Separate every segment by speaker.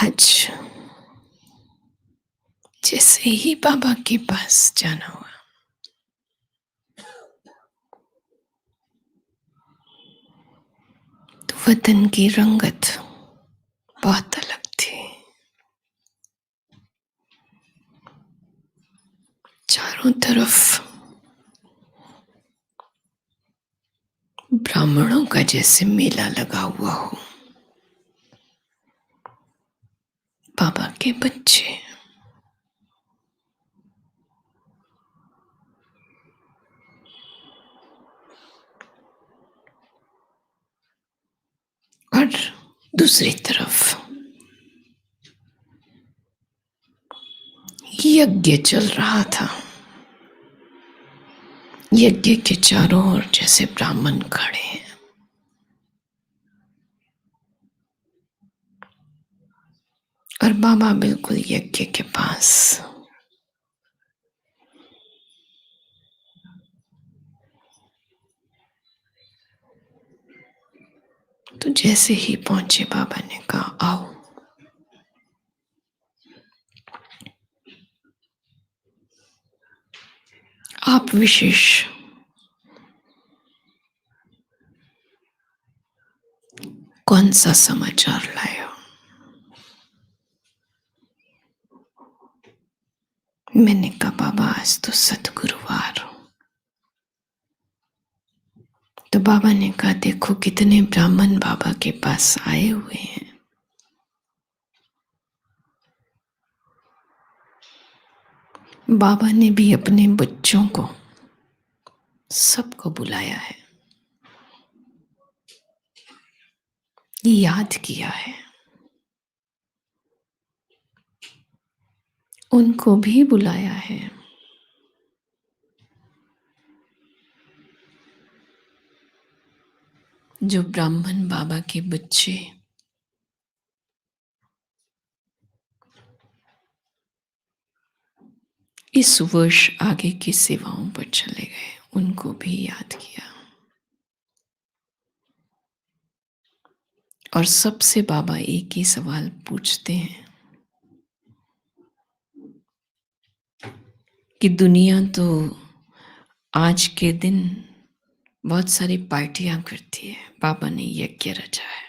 Speaker 1: आज जैसे ही बाबा के पास जाना हुआ, तो वतन की रंगत बहुत अलग थी। चारों तरफ ब्राह्मणों का जैसे मेला लगा हुआ हो। बाबा के बच्चे, और दूसरी तरफ यज्ञ चल रहा था। यज्ञ के चारों ओर जैसे ब्राह्मण खड़े हैं। और बाबा बिल्कुल यज्ञ के पास। तो जैसे ही पहुंचे, बाबा ने कहा, आओ। आप विशेष कौन सा समाचार लाए हो? मैंने कहा, बाबा आज तो सतगुरुवार। तो बाबा ने कहा, देखो कितने ब्राह्मण बाबा के पास आए हुए हैं। बाबा ने भी अपने बच्चों को सबको बुलाया है, याद किया है, उनको भी बुलाया है। जो ब्राह्मण बाबा के बच्चे इस वर्ष आगे की सेवाओं पर चले गए, उनको भी याद किया। और सबसे बाबा एक ही सवाल पूछते हैं कि दुनिया तो आज के दिन बहुत सारी पार्टियां करती है, बाबा ने यज्ञ रचा है।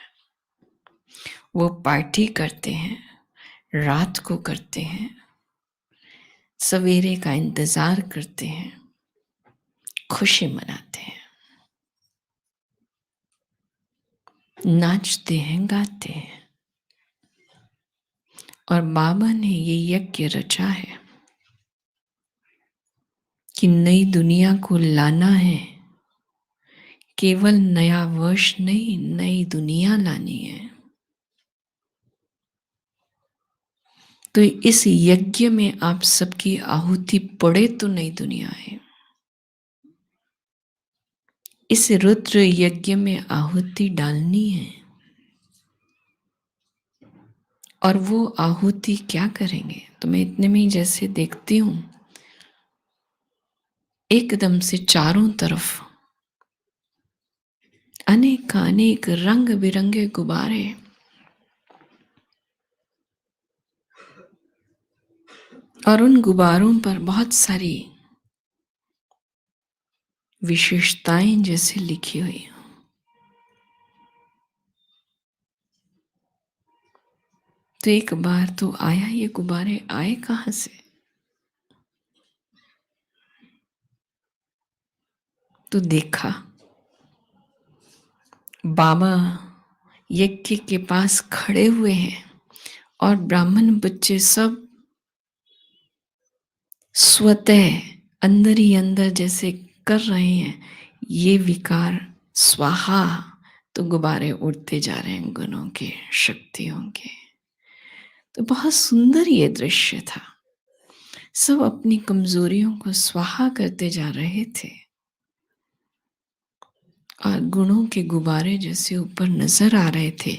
Speaker 1: वो पार्टी करते हैं, रात को करते हैं, सवेरे का इंतजार करते हैं, खुशी मनाते हैं, नाचते हैं, गाते हैं। और बाबा ने ये यज्ञ रचा है कि नई दुनिया को लाना है। केवल नया वर्ष नहीं, नई दुनिया लानी है। तो इस यज्ञ में आप सबकी आहुति पड़े तो नई दुनिया है। इस रुद्र यज्ञ में आहुति डालनी है। और वो आहुति क्या करेंगे? तो मैं इतने में ही जैसे देखती हूं, एकदम से चारों तरफ अनेक अनेक रंग बिरंगे गुब्बारे, और उन गुब्बारों पर बहुत सारी विशेषताएं जैसे लिखी हुई। तो एक बार तो आया, ये गुब्बारे आए कहां से? तो देखा बाबा यज्ञ के पास खड़े हुए हैं और ब्राह्मण बच्चे सब स्वतः अंदर ही अंदर जैसे कर रहे हैं ये विकार स्वाहा। तो गुब्बारे उड़ते जा रहे हैं गुणों के, शक्तियों के। तो बहुत सुंदर ये दृश्य था। सब अपनी कमजोरियों को स्वाहा करते जा रहे थे और गुणों के गुब्बारे जैसे ऊपर नजर आ रहे थे।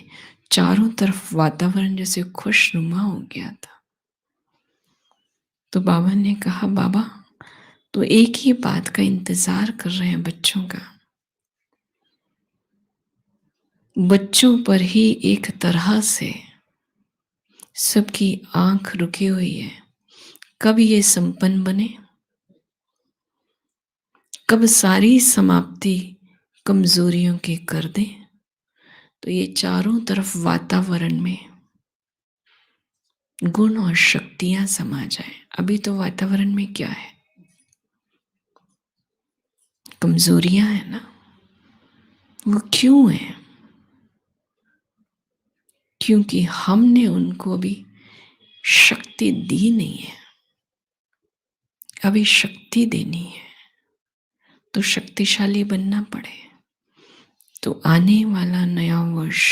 Speaker 1: चारों तरफ वातावरण जैसे खुशनुमा हो गया था। तो बाबा ने कहा, बाबा तो एक ही बात का इंतजार कर रहे हैं, बच्चों का। बच्चों पर ही एक तरह से सबकी आंख रुकी हुई है, कब ये संपन्न बने, कब सारी समाप्ति कमजोरियों की कर दे, तो ये चारों तरफ वातावरण में गुण और शक्तियां समा जाए। अभी तो वातावरण में क्या है, कमजोरियां है ना। वो क्यों है? क्योंकि हमने उनको भी शक्ति दी नहीं है। अभी शक्ति देनी है तो शक्तिशाली बनना पड़े। तो आने वाला नया वर्ष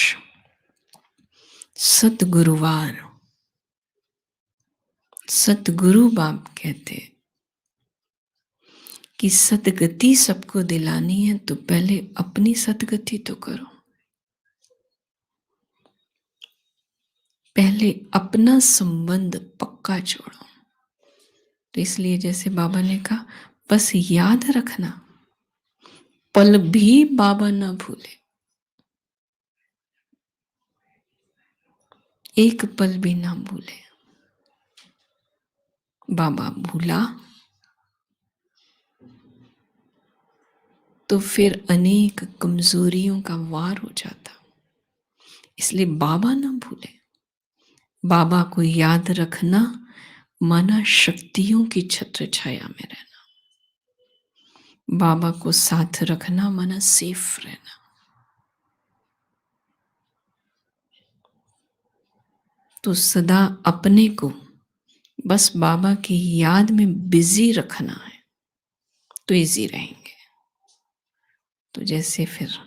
Speaker 1: सतगुरुवार, सतगुरु बाप कहते कि सतगति सबको दिलानी है तो पहले अपनी सतगति तो करो, पहले अपना संबंध पक्का जोड़ो। तो इसलिए जैसे बाबा ने कहा, बस याद रखना, पल भी बाबा ना भूले, एक पल भी ना भूले। बाबा भूला तो फिर अनेक कमजोरियों का वार हो जाता। इसलिए बाबा ना भूले, बाबा को याद रखना माना शक्तियों की छत्र छाया में रहना, बाबा को साथ रखना माना सेफ रहना। तो सदा अपने को बस बाबा की याद में बिजी रखना है तो इजी रहेंगे। तो जैसे फिर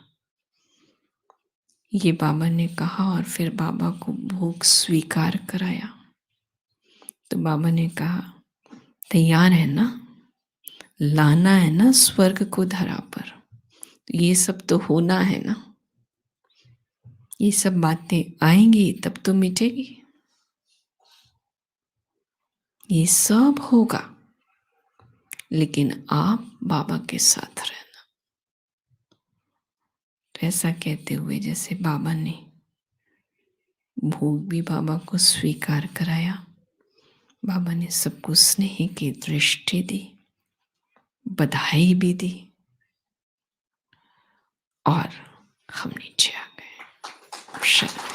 Speaker 1: ये बाबा ने कहा और फिर बाबा को भोग स्वीकार कराया, तो बाबा ने कहा तैयार है ना, लाना है ना स्वर्ग को धरा पर। तो ये सब तो होना है ना, ये सब बातें आएंगी तब तो मिटेगी, ये सब होगा, लेकिन आप बाबा के साथ रहना। तो ऐसा कहते हुए जैसे बाबा ने भोग भी बाबा को स्वीकार कराया, बाबा ने सबको स्नेह की दृष्टि दी, बधाई भी दी और हम नीचे आ गए। शांति।